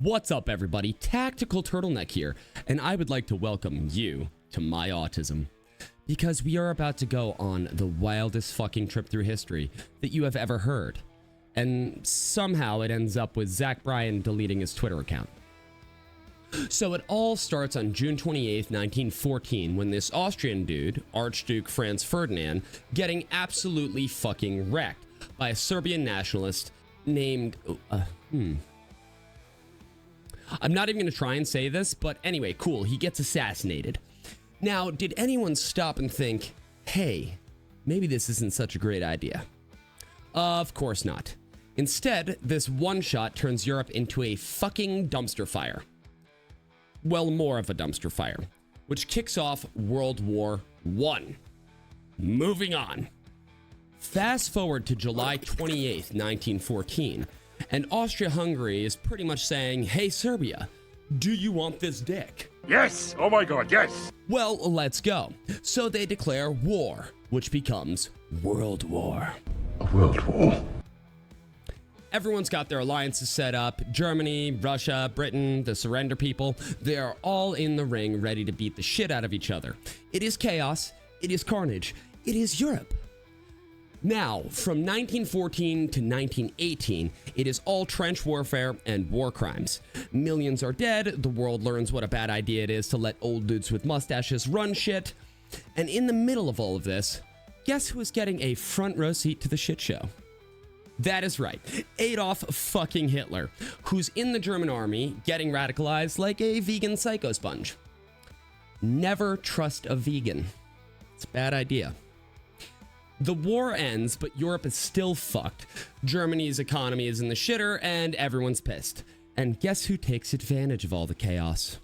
What's up, everybody? Tactical Turtleneck here, and I would like to welcome you to my autism. Because we are about to go on the wildest fucking trip through history that you have ever heard. And somehow it ends up with Bryan deleting his Twitter account. So it all starts on June 28th, 1914, when this Austrian dude, Archduke Franz Ferdinand, getting absolutely fucking wrecked by a Serbian nationalist named... I'm not even going to try and say this, but anyway, cool, he gets assassinated. Now, did anyone stop and think, hey, maybe this isn't such a great idea? Of course not. Instead, this one shot turns Europe into a fucking dumpster fire. Well, more of a dumpster fire, which kicks off World War I. Moving on. Fast forward to July 28th, 1914, and Austria-Hungary is pretty much saying, hey, Serbia, do you want this dick? Yes! Oh my god, yes! Well, let's go. So they declare war, which becomes World War. A world war? Everyone's got their alliances set up. Germany, Russia, Britain, the surrender people. They are all in the ring ready to beat the shit out of each other. It is chaos. It is carnage. It is Europe. Now, from 1914 to 1918, it is all trench warfare and war crimes. Millions are dead, the world learns what a bad idea it is to let old dudes with mustaches run shit. And in the middle of all of this, guess who is getting a front row seat to the shit show? That is right, Adolf fucking Hitler, who's in the German army getting radicalized like a vegan psycho sponge. Never trust a vegan. It's a bad idea. The war ends, but Europe is still fucked. Germany's economy is in the shitter, and everyone's pissed. And guess who takes advantage of all the chaos?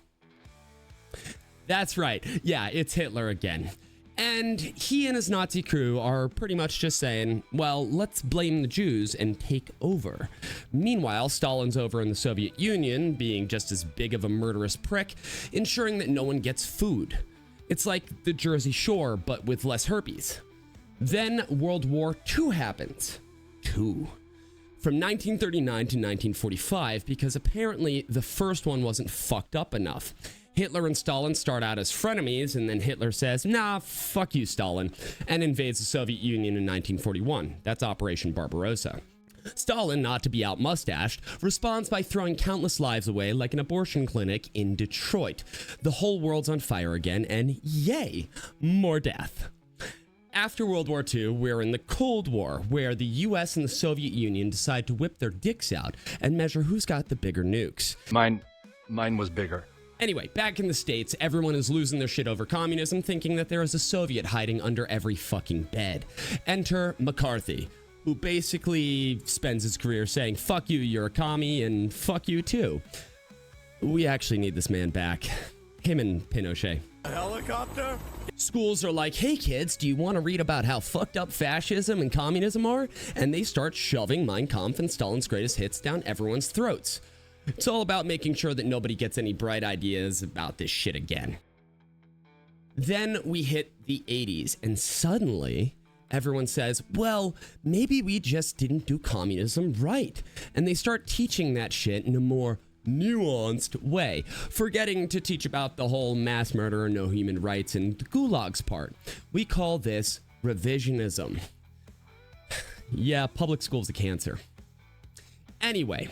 That's right. Yeah, it's Hitler again. And he and his Nazi crew are pretty much just saying, well, let's blame the Jews and take over. Meanwhile, Stalin's over in the Soviet Union, being just as big of a murderous prick, ensuring that no one gets food. It's like the Jersey Shore, but with less herpes. Then World War II happens. From 1939 to 1945, because apparently the first one wasn't fucked up enough. Hitler and Stalin start out as frenemies, and then Hitler says, nah, fuck you, Stalin, and invades the Soviet Union in 1941. That's Operation Barbarossa. Stalin, not to be out-mustached, responds by throwing countless lives away like an abortion clinic in Detroit. The whole world's on fire again, and yay, more death. After World War II, we're in the Cold War, where the US and the Soviet Union decide to whip their dicks out and measure who's got the bigger nukes. Mine was bigger. Anyway, back in the States, everyone is losing their shit over communism, thinking that there is a Soviet hiding under every fucking bed. Enter McCarthy, who basically spends his career saying, fuck you, you're a commie, and fuck you too. We actually need this man back. Him and Pinochet. A helicopter? Schools are like, hey kids, do you want to read about how fucked up fascism and communism are? And they start shoving Mein Kampf and Stalin's greatest hits down everyone's throats. It's all about making sure that nobody gets any bright ideas about this shit again. Then we hit the 80s, and suddenly everyone says, well, maybe we just didn't do communism right. And they start teaching that shit in a more nuanced way, forgetting to teach about the whole mass murder and no human rights and the gulags part. We call this revisionism. Yeah, public school's a cancer. Anyway,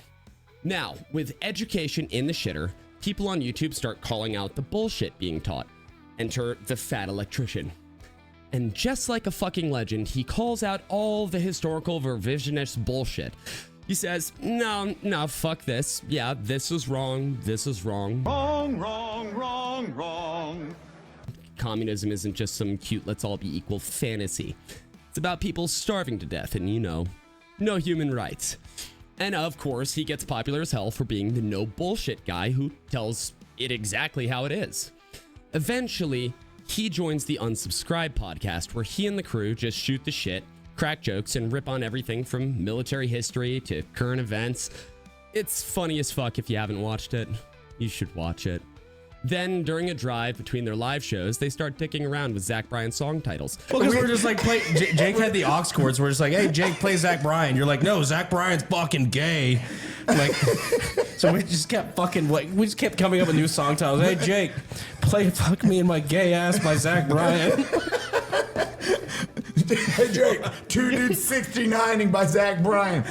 now, with education in the shitter, people on YouTube start calling out the bullshit being taught. Enter the fat electrician. And just like a fucking legend, he calls out all the historical revisionist bullshit. He says, no, fuck this. Yeah, this is wrong. This is wrong. Wrong. Communism isn't just some cute let's all be equal fantasy. It's about people starving to death and, no human rights. And of course, he gets popular as hell for being the no bullshit guy who tells it exactly how it is. Eventually, he joins the Unsubscribe podcast, where he and the crew just shoot the shit, crack jokes, and rip on everything from military history to current events. It's funny as fuck. If you haven't watched it, you should watch it. Then, during a drive between their live shows, they start dicking around with Bryan song titles. Well, because we're just like, Jake had the aux cords. We're just like, hey, Jake, play Bryan. You're like, no, Bryan's fucking gay. Like, so we just kept coming up with new song titles. Hey, Jake, play Fuck Me in My Gay Ass by Zach Bryan. Hey, Jake, 2 Dudes 69ing by Zach Bryan.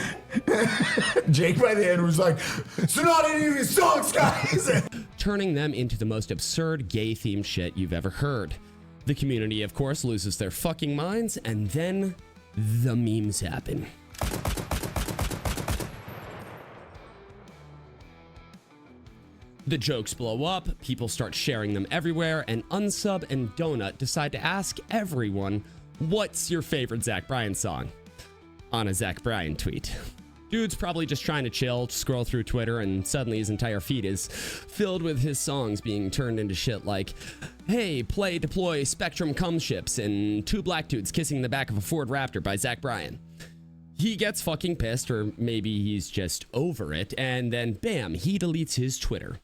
Jake by the end was like, so not any of these songs, guys. Turning them into the most absurd gay-themed shit you've ever heard. The community, of course, loses their fucking minds, and then the memes happen. The jokes blow up, people start sharing them everywhere, and Unsub and Donut decide to ask everyone, what's your favorite Zach Bryan song? On a Zach Bryan tweet. Dude's probably just trying to chill, scroll through Twitter, and suddenly his entire feed is filled with his songs being turned into shit like, hey, play Deploy Spectrum Cum Ships and Two Black Dudes Kissing the Back of a Ford Raptor by Zach Bryan. He gets fucking pissed, or maybe he's just over it, and then bam, he deletes his Twitter.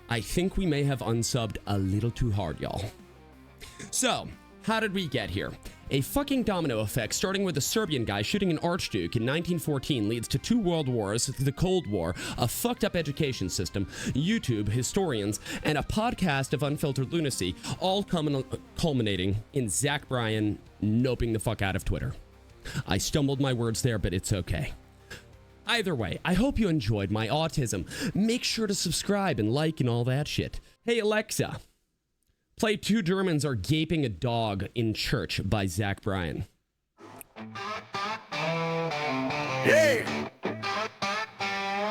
I think we may have unsubbed a little too hard, y'all. So, how did we get here? A fucking domino effect starting with a Serbian guy shooting an archduke in 1914 leads to 2 world wars, the Cold War, a fucked up education system, YouTube, historians, and a podcast of unfiltered lunacy, all culminating in Zach Bryan noping the fuck out of Twitter. I stumbled my words there, but it's okay. Either way, I hope you enjoyed my autism. Make sure to subscribe and like and all that shit. Hey Alexa, play Two Germans Are Gaping a Dog in Church by Zach Bryan. Hey!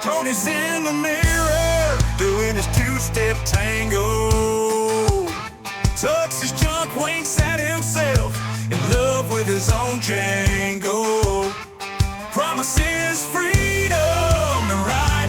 Tony's in the mirror, doing his 2-step tango. Tucks his junk, winks at himself, in love with his own Django.